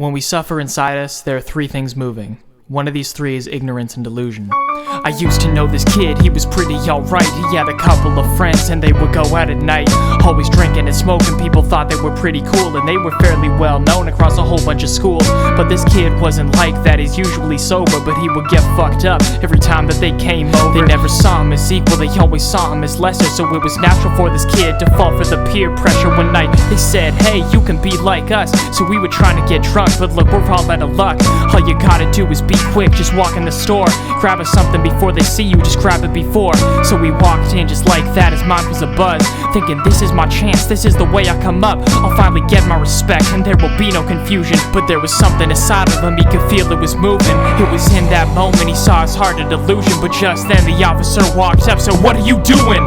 When we suffer inside us, there are three things moving. One of these three is ignorance and delusion. I used to know this kid, he was pretty alright. He had a couple of friends and they would go out at night, always drinking and smoking. People thought they were pretty cool and they were fairly well known across a whole bunch of schools. But this kid wasn't like that, he's usually sober, but he would get fucked up every time that they came over. They never saw him as equal, they always saw him as lesser. So it was natural for this kid to fall for the peer pressure. One night they said, hey, you can be like us. So we were trying to get drunk, but look, we're all out of luck. All you gotta do is be quick, just walk in the store, grab us something before they see you, just grab it before. So we walked in just like that, his mind was abuzz, thinking this is my chance, this is the way I come up, I'll finally get my respect and there will be no confusion. But there was something inside of him, he could feel it was moving. It was in that moment he saw his heart a delusion. But just then the officer walked up, so what are you doing?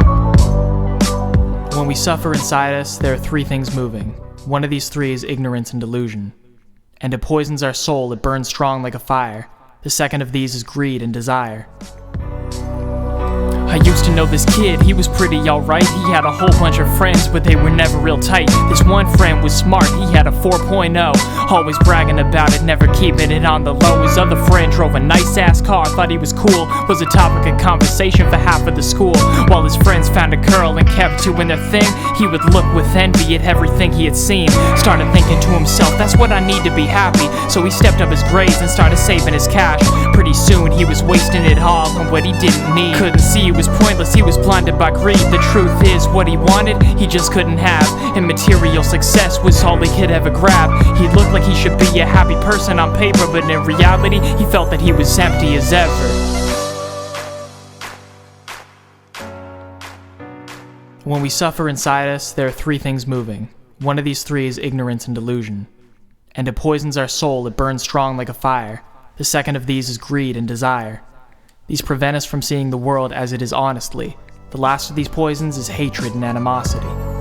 When we suffer inside us, there are three things moving. One of these three is ignorance and delusion. And it poisons our soul, it burns strong like a fire. The second of these is greed and desire. I used to know this kid, he was pretty alright. He had a whole bunch of friends, but they were never real tight. This one friend was smart, he had a 4.0, always bragging about it, never keeping it on the low. His other friend drove a nice ass car, thought he was cool, was a topic of conversation for half of the school. While his friends found a girl and kept doing their thing, he would look with envy at everything he had seen. Started thinking to himself, that's what I need to be happy. So he stepped up his grades and started saving his cash. Pretty soon he was wasting it all on what he didn't need. Couldn't see it was pointless, he was blinded by greed. The truth is, what he wanted, he just couldn't have. And material success was all he could ever grab. He looked like he should be a happy person on paper, but in reality, he felt that he was empty as ever. When we suffer inside us, there are three things moving. One of these three is ignorance and delusion. And it poisons our soul, it burns strong like a fire. The second of these is greed and desire. These prevent us from seeing the world as it is honestly. The last of these poisons is hatred and animosity.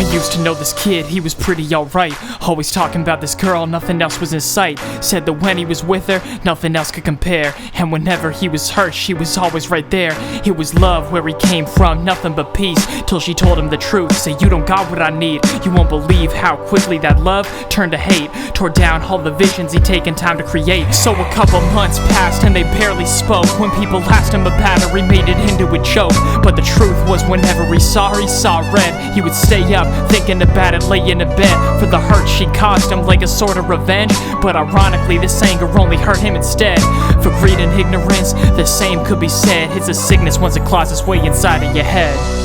I used to know this kid, he was pretty alright. Always talking about this girl, nothing else was in sight. Said that when he was with her, nothing else could compare. And whenever he was hurt, she was always right there. It was love where he came from, nothing but peace. Till she told him the truth, say you don't got what I need. You won't believe how quickly that love turned to hate. Tore down all the visions he'd taken time to create. So a couple months passed and they barely spoke. When people asked him about her, he made it into a joke. But the truth was whenever he saw red. He would stay up thinking about it, laying in bed for the hurt she caused him, like a sort of revenge. But ironically, this anger only hurt him instead. For greed and ignorance, the same could be said. It's a sickness once it claws its way inside of your head.